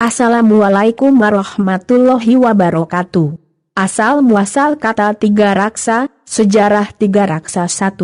Assalamualaikum warahmatullahi wabarakatuh. Asal muasal kata Tiga Raksa, sejarah Tiga Raksa 1.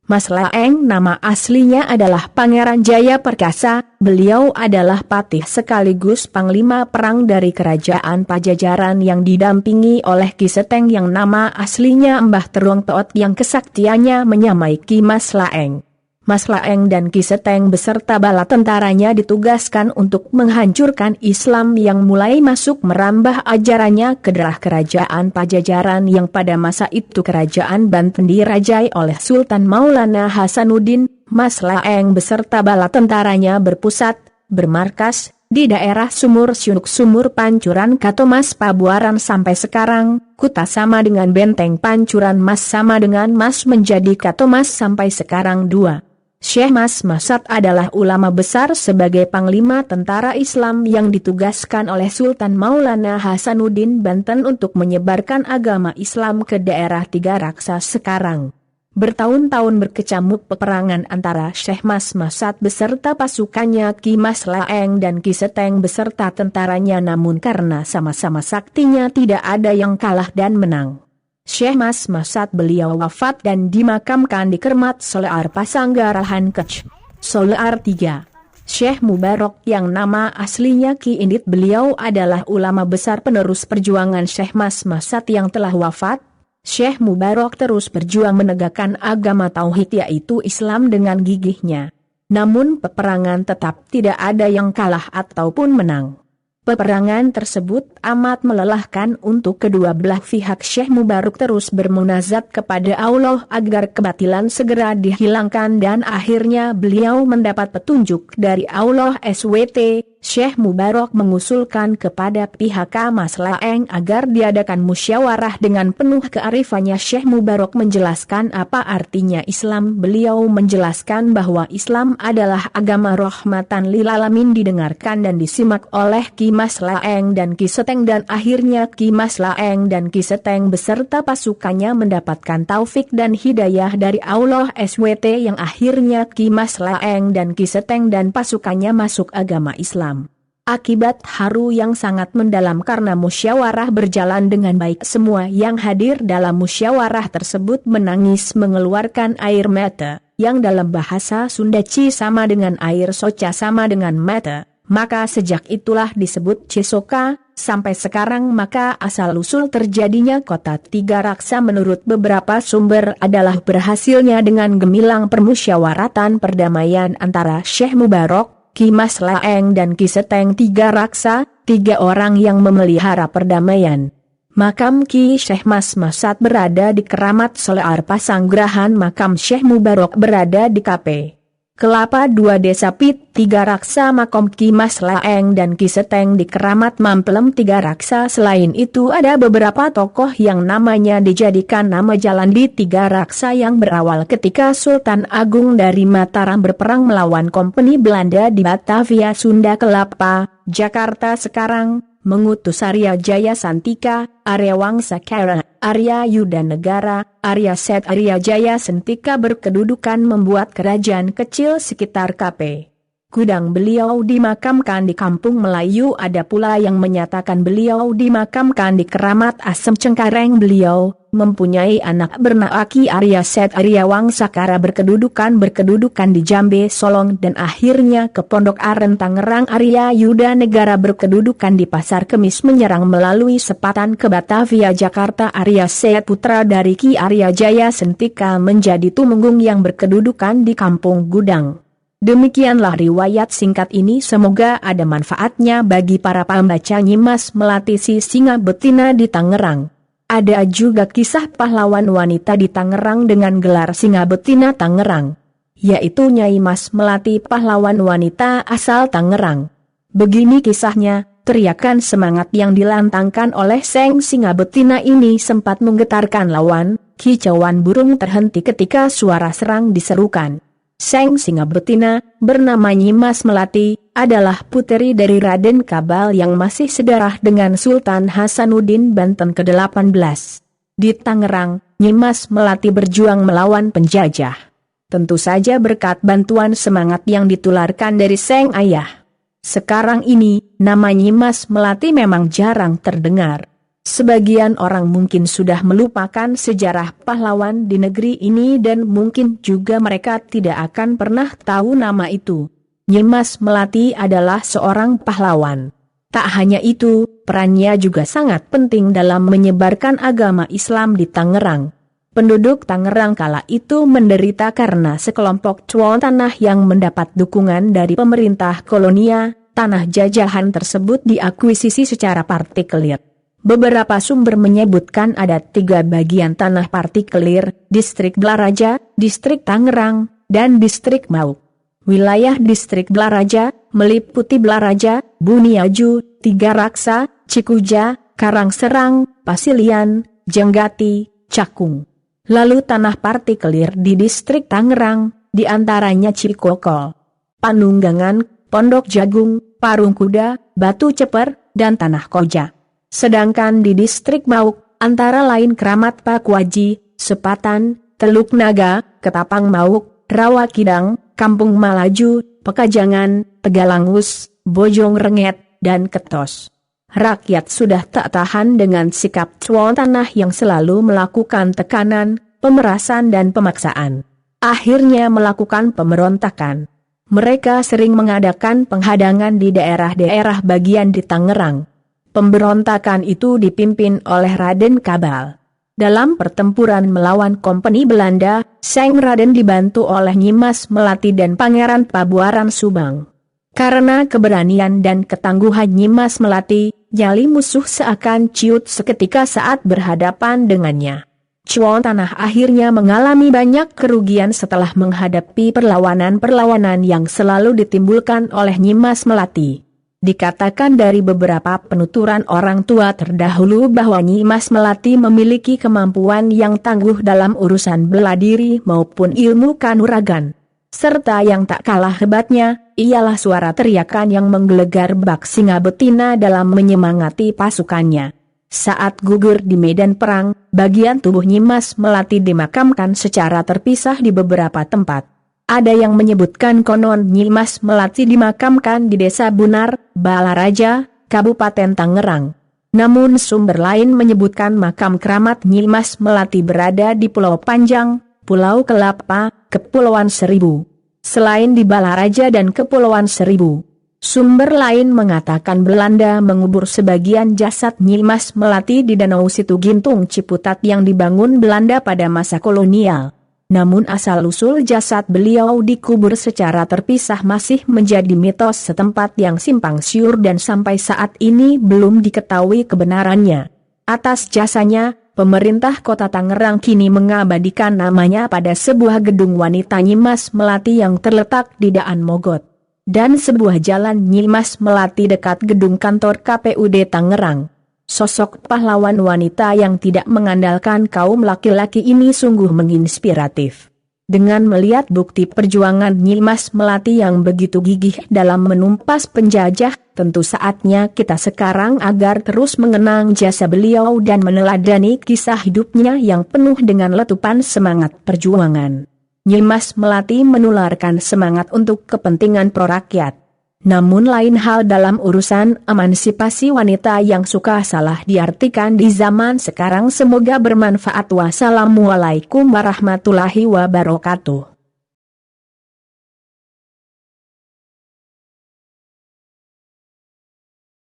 Mas Laeng nama aslinya adalah Pangeran Jaya Perkasa, beliau adalah patih sekaligus panglima perang dari kerajaan Pajajaran yang didampingi oleh Ki Seteng yang nama aslinya Mbah Teruang Toot yang kesaktiannya menyamai Ki Mas Laeng. Mas Laeng dan Ki Seteng beserta bala tentaranya ditugaskan untuk menghancurkan Islam yang mulai masuk merambah ajarannya ke daerah kerajaan Pajajaran yang pada masa itu kerajaan Banten dirajai oleh Sultan Maulana Hasanuddin. Mas Laeng beserta bala tentaranya bermarkas di daerah Sumur Syunuk Sumur Pancuran Katomas Pabuaran sampai sekarang. Kuta sama dengan Benteng Pancuran Mas sama dengan Mas menjadi Katomas sampai sekarang 2. Syekh Mas Masat adalah ulama besar sebagai panglima tentara Islam yang ditugaskan oleh Sultan Maulana Hasanuddin Banten untuk menyebarkan agama Islam ke daerah Tiga Raksa sekarang. Bertahun-tahun berkecamuk peperangan antara Syekh Mas Masat beserta pasukannya Ki Mas Laeng dan Ki Seteng beserta tentaranya, namun karena sama-sama saktinya tidak ada yang kalah dan menang. Syekh Mas Masat beliau wafat dan dimakamkan di Kermat Solear Pasanggarahan Kec, Solear 3. Syekh Mubarok yang nama aslinya Ki Indit, beliau adalah ulama besar penerus perjuangan Syekh Mas Masat yang telah wafat. Syekh Mubarok terus berjuang menegakkan agama Tauhid yaitu Islam dengan gigihnya. Namun peperangan tetap tidak ada yang kalah ataupun menang. Peperangan tersebut amat melelahkan untuk kedua belah pihak. Syekh Mubarok terus bermunajat kepada Allah agar kebatilan segera dihilangkan dan akhirnya beliau mendapat petunjuk dari Allah SWT. Syekh Mubarok mengusulkan kepada pihak Mas Laeng agar diadakan musyawarah dengan penuh kearifannya. Syekh Mubarok menjelaskan apa artinya Islam. Beliau menjelaskan bahwa Islam adalah agama rahmatan lil alamin, didengarkan dan disimak oleh Ki Mas Laeng dan Ki Seteng dan akhirnya Ki Mas Laeng dan Ki Seteng beserta pasukannya mendapatkan taufik dan hidayah dari Allah SWT yang akhirnya Ki Mas Laeng dan Ki Seteng dan pasukannya masuk agama Islam. Akibat haru yang sangat mendalam karena musyawarah berjalan dengan baik. Semua yang hadir dalam musyawarah tersebut menangis mengeluarkan air mata, yang dalam bahasa Sunda Ci sama dengan air soca sama dengan mata. Maka sejak itulah disebut Cisoka. Sampai sekarang maka asal-usul terjadinya kota Tiga Raksa menurut beberapa sumber adalah berhasilnya dengan gemilang permusyawaratan perdamaian antara Syekh Mubarok, Ki Mas Laeng dan Ki Seteng Tiga Raksa, 3 orang yang memelihara perdamaian. Makam Ki Syekh Mas Masat berada di Keramat Solear Pasanggarahan, makam Syekh Mubarok berada di KP Kelapa 2 Desa Pit Tiga Raksa, makam Ki Mas Laeng dan Ki Seteng di Keramat Mamplem Tiga Raksa. Selain itu ada beberapa tokoh yang namanya dijadikan nama jalan di Tiga Raksa yang berawal ketika Sultan Agung dari Mataram berperang melawan Kompeni Belanda di Batavia Sunda Kelapa, Jakarta sekarang, mengutus Arya Jaya Santika, Arya Wangsakara, Arya Yuda Negara, Arya Set Arya Jaya Sentika berkedudukan membuat kerajaan kecil sekitar KP Gudang. Beliau dimakamkan di Kampung Melayu. Ada pula yang menyatakan beliau dimakamkan di Keramat Asem Cengkareng. Beliau mempunyai anak bernama Ki Arya Set Arya Wangsakara berkedudukan di Jambe Solong dan akhirnya ke Pondok Aren Tangerang. Arya Yuda Negara berkedudukan di Pasar Kemis menyerang melalui Sepatan ke Batavia Jakarta. Arya Set putra dari Ki Arya Jaya Sentika menjadi tumenggung yang berkedudukan di Kampung Gudang. Demikianlah riwayat singkat ini, semoga ada manfaatnya bagi para pembaca. Nyimas melatih si singa betina di Tangerang. Ada juga kisah pahlawan wanita di Tangerang dengan gelar singa betina Tangerang, yaitu Nyai Mas Melati, pahlawan wanita asal Tangerang. Begini kisahnya, teriakan semangat yang dilantangkan oleh Seng singa betina ini sempat menggetarkan lawan. Kicauan burung terhenti ketika suara serang diserukan. Seng singa betina, bernama Nyimas Melati, adalah puteri dari Raden Kabal yang masih sedarah dengan Sultan Hasanuddin Banten ke-18. Di Tangerang, Nyimas Melati berjuang melawan penjajah. Tentu saja berkat bantuan semangat yang ditularkan dari Seng ayah. Sekarang ini, nama Nyimas Melati memang jarang terdengar. Sebagian orang mungkin sudah melupakan sejarah pahlawan di negeri ini dan mungkin juga mereka tidak akan pernah tahu nama itu. Nyimas Melati adalah seorang pahlawan. Tak hanya itu, perannya juga sangat penting dalam menyebarkan agama Islam di Tangerang. Penduduk Tangerang kala itu menderita karena sekelompok tuan tanah yang mendapat dukungan dari pemerintah kolonial. Tanah jajahan tersebut diakuisisi secara partikelir. Beberapa sumber menyebutkan ada 3 bagian tanah partikelir, Distrik Blaraja, Distrik Tangerang, dan Distrik Mauk. Wilayah Distrik Blaraja meliputi Blaraja, Buniaju, Tiga Raksa, Cikuja, Karangserang, Pasilian, Jenggati, Cakung. Lalu tanah partikelir di Distrik Tangerang, diantaranya Cikokol, Panunggangan, Pondok Jagung, Parung Kuda, Batu Ceper, dan Tanah Koja. Sedangkan di Distrik Mauk, antara lain Kramat Pakuaji, Sepatan, Teluk Naga, Ketapang Mauk, Rawa Kidang, Kampung Malaju, Pekajangan, Tegalangus, Bojong Renget, dan Ketos. Rakyat sudah tak tahan dengan sikap tuan tanah yang selalu melakukan tekanan, pemerasan dan pemaksaan. Akhirnya melakukan pemberontakan. Mereka sering mengadakan penghadangan di daerah-daerah bagian di Tangerang. Pemberontakan itu dipimpin oleh Raden Kabal. Dalam pertempuran melawan Kompeni Belanda, Sang Raden dibantu oleh Nyimas Melati dan Pangeran Pabuaran Subang. Karena keberanian dan ketangguhan Nyimas Melati, nyali musuh seakan ciut seketika saat berhadapan dengannya. Tuan tanah akhirnya mengalami banyak kerugian setelah menghadapi perlawanan-perlawanan yang selalu ditimbulkan oleh Nyimas Melati. Dikatakan dari beberapa penuturan orang tua terdahulu bahwa Nyimas Melati memiliki kemampuan yang tangguh dalam urusan bela diri maupun ilmu kanuragan. Serta yang tak kalah hebatnya, ialah suara teriakan yang menggelegar bak singa betina dalam menyemangati pasukannya. Saat gugur di medan perang, bagian tubuh Nyimas Melati dimakamkan secara terpisah di beberapa tempat. Ada yang menyebutkan konon Nyimas Melati dimakamkan di Desa Bunar, Balaraja, Kabupaten Tangerang. Namun sumber lain menyebutkan makam keramat Nyimas Melati berada di Pulau Panjang, Pulau Kelapa, Kepulauan Seribu. Selain di Balaraja dan Kepulauan Seribu, sumber lain mengatakan Belanda mengubur sebagian jasad Nyimas Melati di Danau Situ Gintung Ciputat yang dibangun Belanda pada masa kolonial. Namun asal-usul jasad beliau dikubur secara terpisah masih menjadi mitos setempat yang simpang siur dan sampai saat ini belum diketahui kebenarannya. Atas jasanya, pemerintah kota Tangerang kini mengabadikan namanya pada sebuah gedung wanita Nyimas Melati yang terletak di Daan Mogot, dan sebuah jalan Nyimas Melati dekat gedung kantor KPUD Tangerang. Sosok pahlawan wanita yang tidak mengandalkan kaum laki-laki ini sungguh menginspiratif. Dengan melihat bukti perjuangan Nyimas Melati yang begitu gigih dalam menumpas penjajah, tentu saatnya kita sekarang agar terus mengenang jasa beliau dan meneladani kisah hidupnya yang penuh dengan letupan semangat perjuangan. Nyimas Melati menularkan semangat untuk kepentingan pro-rakyat. Namun lain hal dalam urusan emansipasi wanita yang suka salah diartikan di zaman sekarang. Semoga bermanfaat. Wassalamualaikum warahmatullahi wabarakatuh.